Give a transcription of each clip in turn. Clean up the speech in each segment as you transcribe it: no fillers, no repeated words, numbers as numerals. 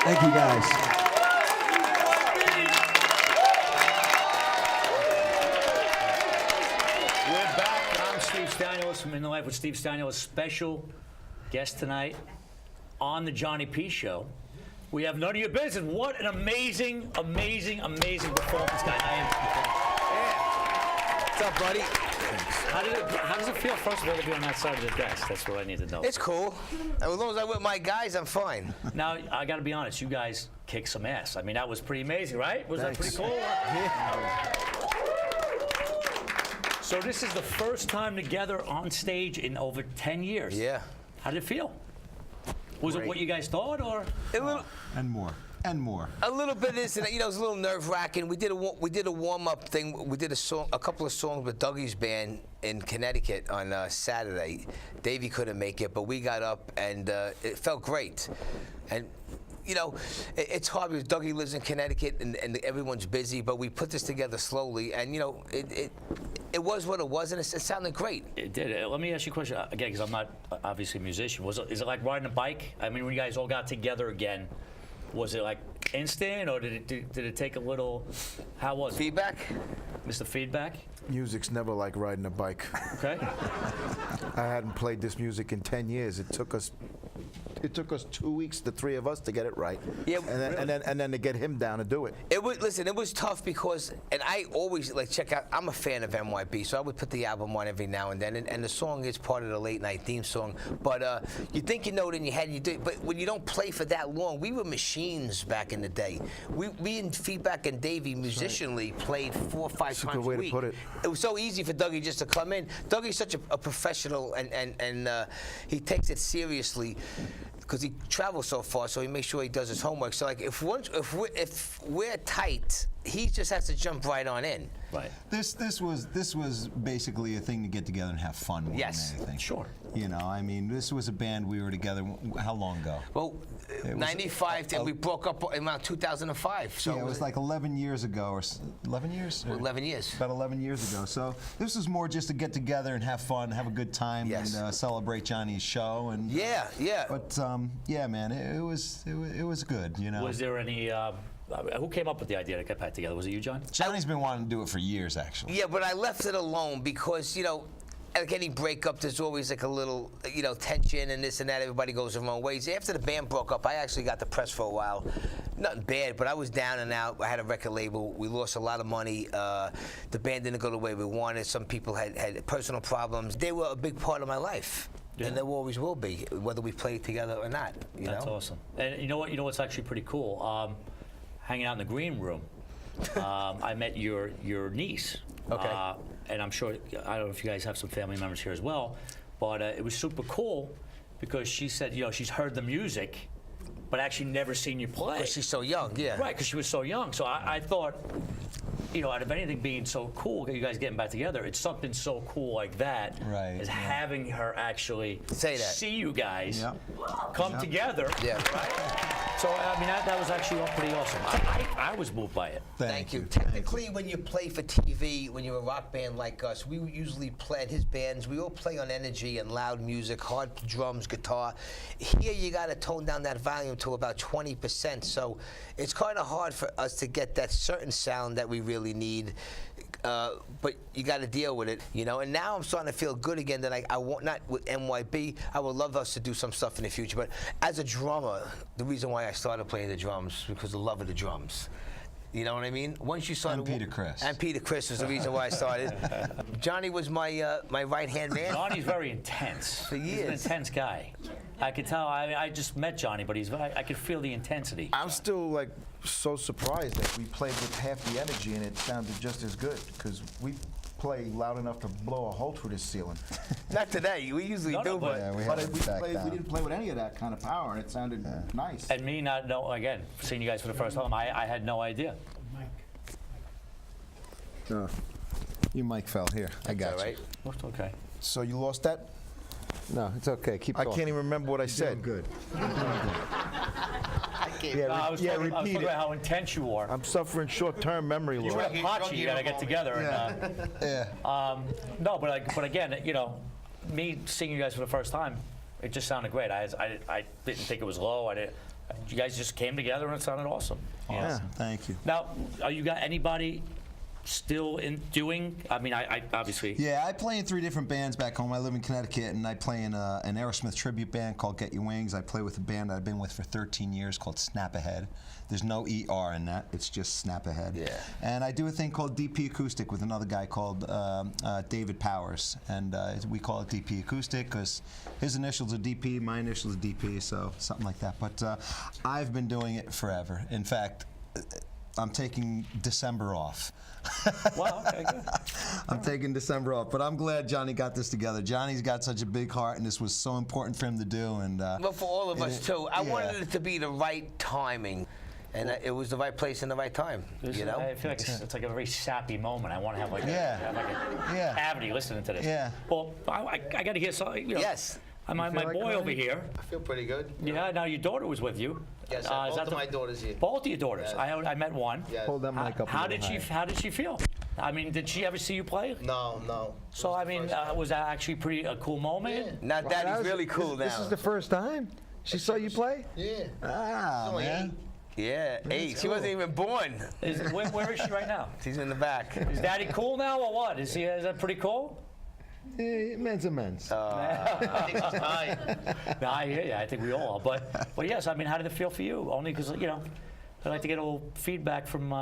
Thank you, guys. We're back. I'm Steve Stanulis from In the Life with Steve Stanulis. Special guest tonight on the Johnny P. Show. We have None of Your Business. What an amazing, amazing, amazing performance, guys. What's up, buddy? How does it feel, first of all, to be on that side of the desk? That's what I need to know. It's cool. As long as I'm with my guys, I'm fine. Now, I got to be honest. You guys kicked some ass. I mean, that was pretty amazing, right? Was that pretty cool? Yeah. So this is the first time together on stage in over 10 years. Yeah. How did it feel? Was it what you guys thought, or? And more. And more. A little bit of this, and it was a little nerve-wracking. We did a warm-up thing. We did a couple of songs with Dougie's band in Connecticut on Saturday. Davey couldn't make it, but we got up, and it felt great. And it's hard because Dougie lives in Connecticut, and everyone's busy. But we put this together slowly, and it was what it was, and it sounded great. It did. Let me ask you a question again, because I'm not obviously a musician. Is it like riding a bike? I mean, when you guys all got together again, was it like instant, or did it take a little? How was it? Feedback? Mr. Feedback? Music's never like riding a bike. Okay. I hadn't played this music in 10 years. It took us 2 weeks, the three of us, to get it right. Yeah, and then to get him down to do it. It was tough because, and I always check out. I'm a fan of NYB, so I would put the album on every now and then, and the song is part of the late night theme song. But you think you know it in your head, you do. But when you don't play for that long, we were machines back in the day. We and Feedback and Davey musicianally played 4 or 5 That's times a good way a week. to put it. It was so easy for Dougie just to come in. Dougie's such a professional, and he takes it seriously, because he travels so far, so he makes sure he does his homework. So like if we're tight, he just has to jump right on in. Right. This was basically a thing to get together and have fun more Yes. than anything. Sure. I mean, this was a band we were together. How long ago? Well, 95, and we broke up in around 2005. So yeah, it was like 11 years ago, or 11 years? 11 years. About 11 years ago. So this was more just to get together and have fun, have a good time, Yes. and celebrate Johnny's show. And Yeah. But yeah, man, it was good. Was there any? Who came up with the idea to get back together? Was it you, John? Johnny's been wanting to do it for years, actually. Yeah, but I left it alone because, like any breakup, there's always like a little, tension and this and that. Everybody goes their own ways. After the band broke up, I actually got depressed for a while. Nothing bad, but I was down and out. I had a record label. We lost a lot of money. The band didn't go the way we wanted. Some people had personal problems. They were a big part of my life. Yeah. And they always will be, whether we play together or not. That's awesome. And you know what? You know what's actually pretty cool? Hanging out in the green room, I met your niece. Okay. And I'm sure, I don't know if you guys have some family members here as well, but it was super cool because she said, she's heard the music, but actually never seen you play. Because she's so young, yeah. Right, because she was so young. So I thought, out of anything being so cool, you guys getting back together, it's something so cool like that. Right, Is yeah. having her actually Say that. see you guys Yeah. come together. Yeah. Right? So, I mean, that was actually pretty awesome. I was moved by it. Thank you. Technically, when you play for TV, when you're a rock band like us, we usually play at his bands. We all play on energy and loud music, hard drums, guitar. Here, you got to tone down that volume to about 20%. So it's kind of hard for us to get that certain sound that we really need. But you got to deal with it, And now I'm starting to feel good again. That I want, not with NYB. I would love us to do some stuff in the future. But as a drummer, the reason why I started playing the drums because of the love of the drums. You know what I mean? Once you started. And Peter Criss. And Peter Criss was the reason why I started. Johnny was my my right-hand man. Johnny's very intense. For He's an years. intense guy. I could tell. I just met Johnny, but I could feel the intensity. I'm still so surprised that we played with half the energy and it sounded just as good, because we play loud enough to blow a hole through this ceiling. Not today. We usually No, do, no, but. Yeah, we But had we, to back down. didn't play with any of that kind of power, and it sounded nice. And me not know, again, seeing you guys for the first time, I had no idea. Your mic fell here. I got All right. Well, it's okay. So you lost that? No, it's okay. Keep I talking. can't even remember what I said. Good. I was talking repeat it. about how intense you are. I'm suffering short-term memory You loss. and Apache, you gotta get together. Yeah. No, but again, me seeing you guys for the first time, it just sounded great. I didn't think it was low. You guys just came together and it sounded awesome. Awesome. Thank you. Now, are you got anybody still in doing? I mean, I obviously. Yeah, I play in 3 different bands back home. I live in Connecticut, and I play in an Aerosmith tribute band called Get Your Wings. I play with a band I've been with for 13 years called Snap Ahead. There's no ER in that. It's just Snap Ahead. Yeah. And I do a thing called DP Acoustic with another guy called David Powers. And we call it DP Acoustic because his initials are DP, my initials are DP, so something like that. But I've been doing it forever. In fact, I'm taking December off. Well, okay, good. I'm taking December off, but I'm glad Johnny got this together. Johnny's got such a big heart, and this was so important for him to do. And But for all of us too, I yeah. wanted it to be the right timing, and it was the right place and the right time. You know. I feel like it's like a very sappy moment. I want to have like Yeah. a Yeah. cavity listening to this. Yeah. Well, I got to hear something. You know, Yes. My feel like boy crying? over here. I feel pretty good. Yeah. Now your daughter was with you. Yes, Is both that of my daughters here. Both of your daughters. Yes. I met one. Yes. Hold that mic up. How did she feel? I mean, did she ever see you play? No, no. So I mean, was that actually a cool moment? Now Daddy's really cool now. This is the first time she saw you play? Yeah. ah, Only man. Yeah, 8. She wasn't even born. Where is she right now? She's in the back. Is Daddy cool now or what? Is that pretty cool? Men's a men's. I think she's high. No, I hear you. I think we all are. But yes, I mean, how did it feel for you? Only because, you know, I'd like to get a little feedback from.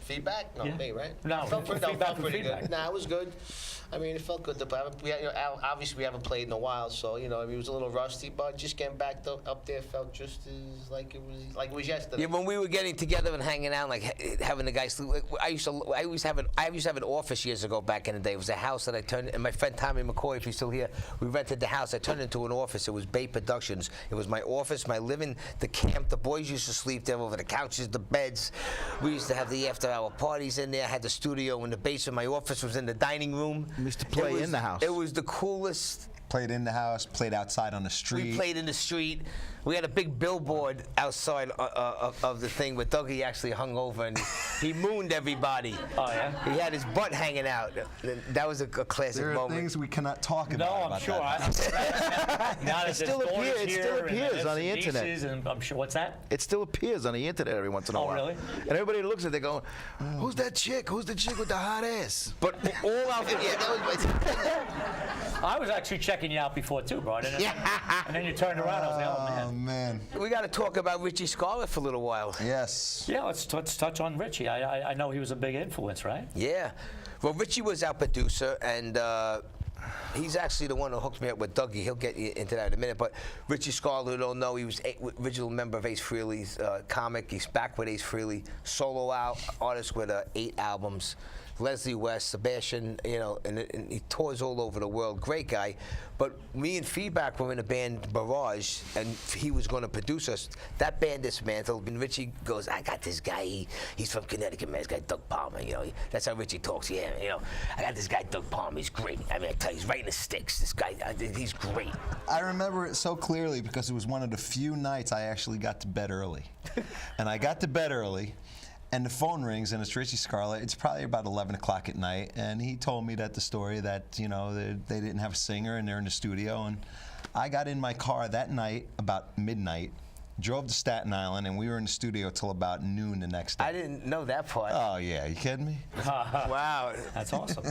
Feedback? No, Yeah. me, right? No, It felt pretty, feedback felt from pretty feedback. good. Nah, it was good. I mean, it felt good. Obviously, we haven't played in a while, so you know, I mean, it was a little rusty, but just getting back up there felt just as like it was yesterday. Yeah, when we were getting together and hanging out, like having the guys sleep. I used to have an office years ago back in the day. It was a house that I turned, and my friend Tommy McCoy, if he's still here, we rented the house. I turned it into an office. It was Bay Productions. It was my office, my living, the camp. The boys used to sleep there over the couches, the beds. We used to have the after-hour parties in there. I had the studio in the basement. My office was in the dining room. We used to play in the house. It was the coolest. Played in the house, played outside on the street. We played in the street. We had a big billboard outside of the thing where Dougie actually hung over and he mooned everybody. Oh, yeah? He had his butt hanging out. That was a classic There are moment. things we cannot talk about. No, I'm about sure. that. Now that still there's daughters appears- it here still and appears there's on the nieces internet. And I'm sure. What's that? It still appears on the internet every once in a Oh, while. really? And everybody looks at it, they go, who's that chick? Who's the chick with the hot ass? But all our I was actually checking you out before too, bro. And then you turned around. I was like, oh Oh man. man. we got to talk about Richie Scarlett for a little while. Yes. Yeah, let's touch on Richie. I know he was a big influence, right? Yeah. Well, Richie was our producer, and he's actually the one who hooked me up with Dougie. He'll get you into that in a minute. But Richie Scarlett, who don't know, he was original member of Ace Frehley's comic. He's back with Ace Frehley, solo artist with 8 albums. Leslie West, Sebastian, you know, and he tours all over the world. Great guy. But me and Feedback were in a band, Barrage, and he was going to produce us. That band dismantled, and Richie goes, I got this guy. He's from Connecticut, man. This guy, Doug Palmer, you know. That's how Richie talks. Yeah, you know, I got this guy, Doug Palmer. He's great. I mean, I tell you, he's right in the sticks. This guy, he's great. I remember it so clearly because it was one of the few nights I actually got to bed early. And I got to bed early, and the phone rings, and it's Richie Scarlett. It's probably about 11 o'clock at night, and he told me that the story that, you know, they didn't have a singer, and they're in the studio, and I got in my car that night about midnight, drove to Staten Island, and we were in the studio till about noon the next day. I didn't know that part. Oh, yeah, you kidding me? Wow. That's awesome.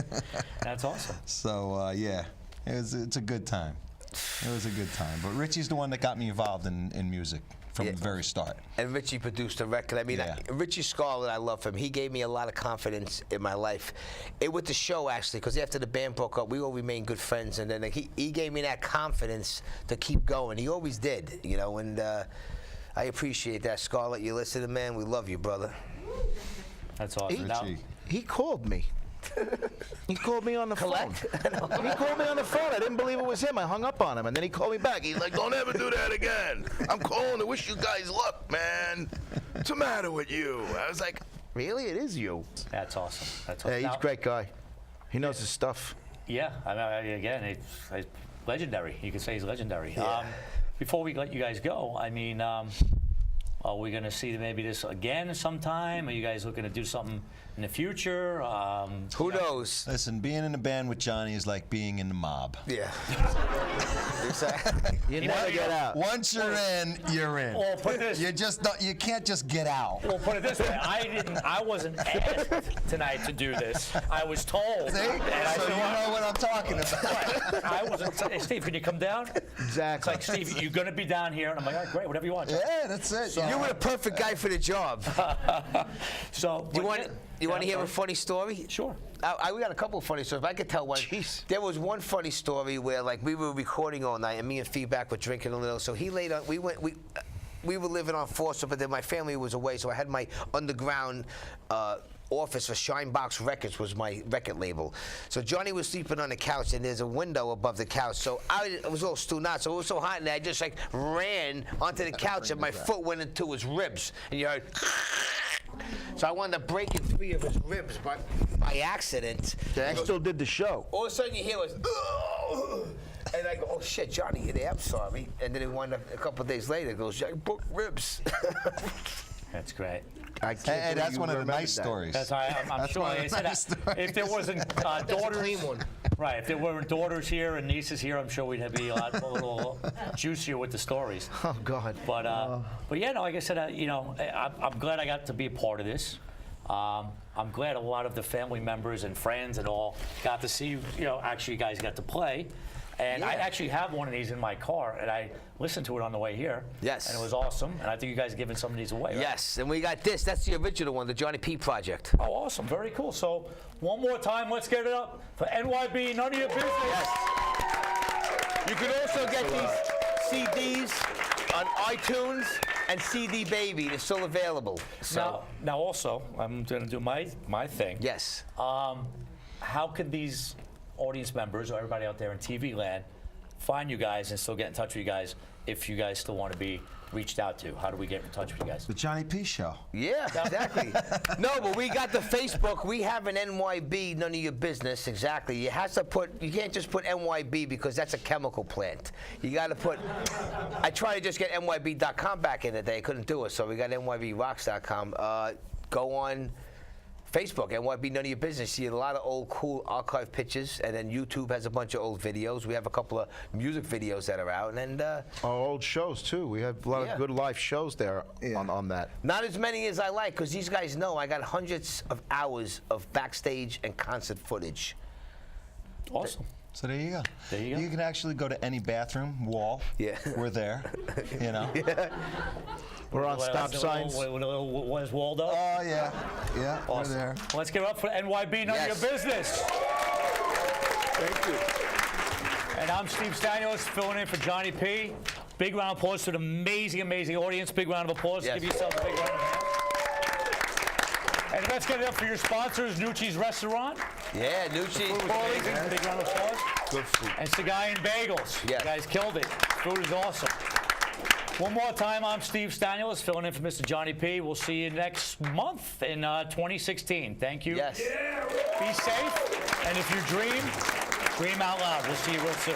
That's awesome. So, yeah, it's a good time. It was a good time. But Richie's the one that got me involved in music from the very start. And Richie produced the record. I mean, Yeah. Richie Scarlett, I love him. He gave me a lot of confidence in my life. With the show, actually, because after the band broke up, we all remained good friends. And then he gave me that confidence to keep going. He always did, you know, and I appreciate that. Scarlett, you listening, man? We love you, brother. That's awesome. Now, Richie. He called me. He called me on the phone. He called me on the phone. I didn't believe it was him. I hung up on him, and then he called me back. He's like, "Don't ever do that again. I'm calling to wish you guys luck, man. What's the matter with you?" I was like, "Really? It is you." that's awesome. That's awesome. Yeah, he's Now- a great guy. He knows his stuff. Yeah, I mean, again, it's legendary. You could say he's legendary. Yeah. Before we let you guys go, I mean, are we going to see maybe this again sometime? Are you guys looking to do something in the future. Who knows? Listen, being in a band with Johnny is like being in the mob. Yeah. You never get out. Once you're in, you're in. Well, put this. You can't just get out. Well, put it this way: I wasn't asked tonight to do this. I was told. See? And I So said, you know what I'm talking about. Right. I wasn't. Hey, Steve, can you come down? Exactly. It's like, Steve, you're going to be down here. And I'm like, all right, great, whatever you want. John. Yeah, that's it. You were the perfect guy for the job. So, You want to hear a funny story? Sure. We got a couple of funny stories. But I could tell one. Jeez. There was one funny story where, like, we were recording all night, and me and Feedback were drinking a little. So he laid on. We were living on 4th Street, but then my family was away, so I had my underground office for Shinebox Records was my record label. So Johnny was sleeping on the couch, and there's a window above the couch. So I was all stewed out, so it was so hot in there, I just like ran onto the couch, and my foot went into his ribs, and you heard. So I wound up breaking 3 of his ribs by accident. I still did the show. All of a sudden you hear was, and I go, oh shit, Johnny, you're there, I'm sorry. And then it wound up a couple of days later, it goes, I broke ribs. That's great. I can't Hey, believe that's you one of the remembered nice that. stories. That's why I'm That's sure. one of Like I the said, nice stories. if there wasn't daughters, clean one. Right? If there weren't daughters here and nieces here, I'm sure we'd be a little juicier with the stories. Oh, God. But yeah, no, like I said, I'm glad I got to be a part of this. I'm glad a lot of the family members and friends and all got to see, actually you guys got to play. And I actually have one of these in my car, and I listened to it on the way here. Yes. And it was awesome. And I think you guys are giving some of these away, right? Yes, and we got this. That's the original one, the Johnny P Project. Oh, awesome. Very cool. So one more time, let's get it up for NYB, None of Your Business. Yes. You can also get these CDs on iTunes and CD Baby. They're still available. So Now also, I'm going to do my thing. yes. How could these audience members or everybody out there in TV land find you guys and still get in touch with you guys if you guys still want to be reached out to? How do we get in touch with you guys? The Johnny P Show. Yeah, exactly. No, but we got the Facebook. We have an NYB, None of Your Business. Exactly. You have to you can't just put NYB because that's a chemical plant. You got to put, I tried to just get NYB.com back in the day. I couldn't do it, so we got NYBRocks.com. Go on Facebook, NYB, None of Your Business. See a lot of old, cool archive pictures, and then YouTube has a bunch of old videos. We have a couple of music videos that are out, and Our old shows, too. We have a lot Yeah. of good live shows there on that. not as many as I like, because these guys know I got hundreds of hours of backstage and concert footage. Awesome. So there you go. There you go. You can actually go to any bathroom wall. Yeah. We're there. We're on stop signs. What is Waldo? Oh yeah. Yeah. We're Awesome. there. Let's give it up for NYB, None Yes. of Your Business. Thank you. And I'm Steve Stanulis, filling in for Johnny P. Big round of applause to an amazing, amazing audience. Big round of applause. Yes. Give yourself a big round of applause. And let's get it up for your sponsors, Nucci's Restaurant. Yeah, Nucci. Food was amazing. Big round of applause. Good food. And Sagai and Bagels. Yeah. You guys killed it. Food is awesome. One more time, I'm Steve Stanulis, filling in for Mr. Johnny P. We'll see you next month in 2016. Thank you. Yes. Be safe. And if you dream out loud. We'll see you real soon.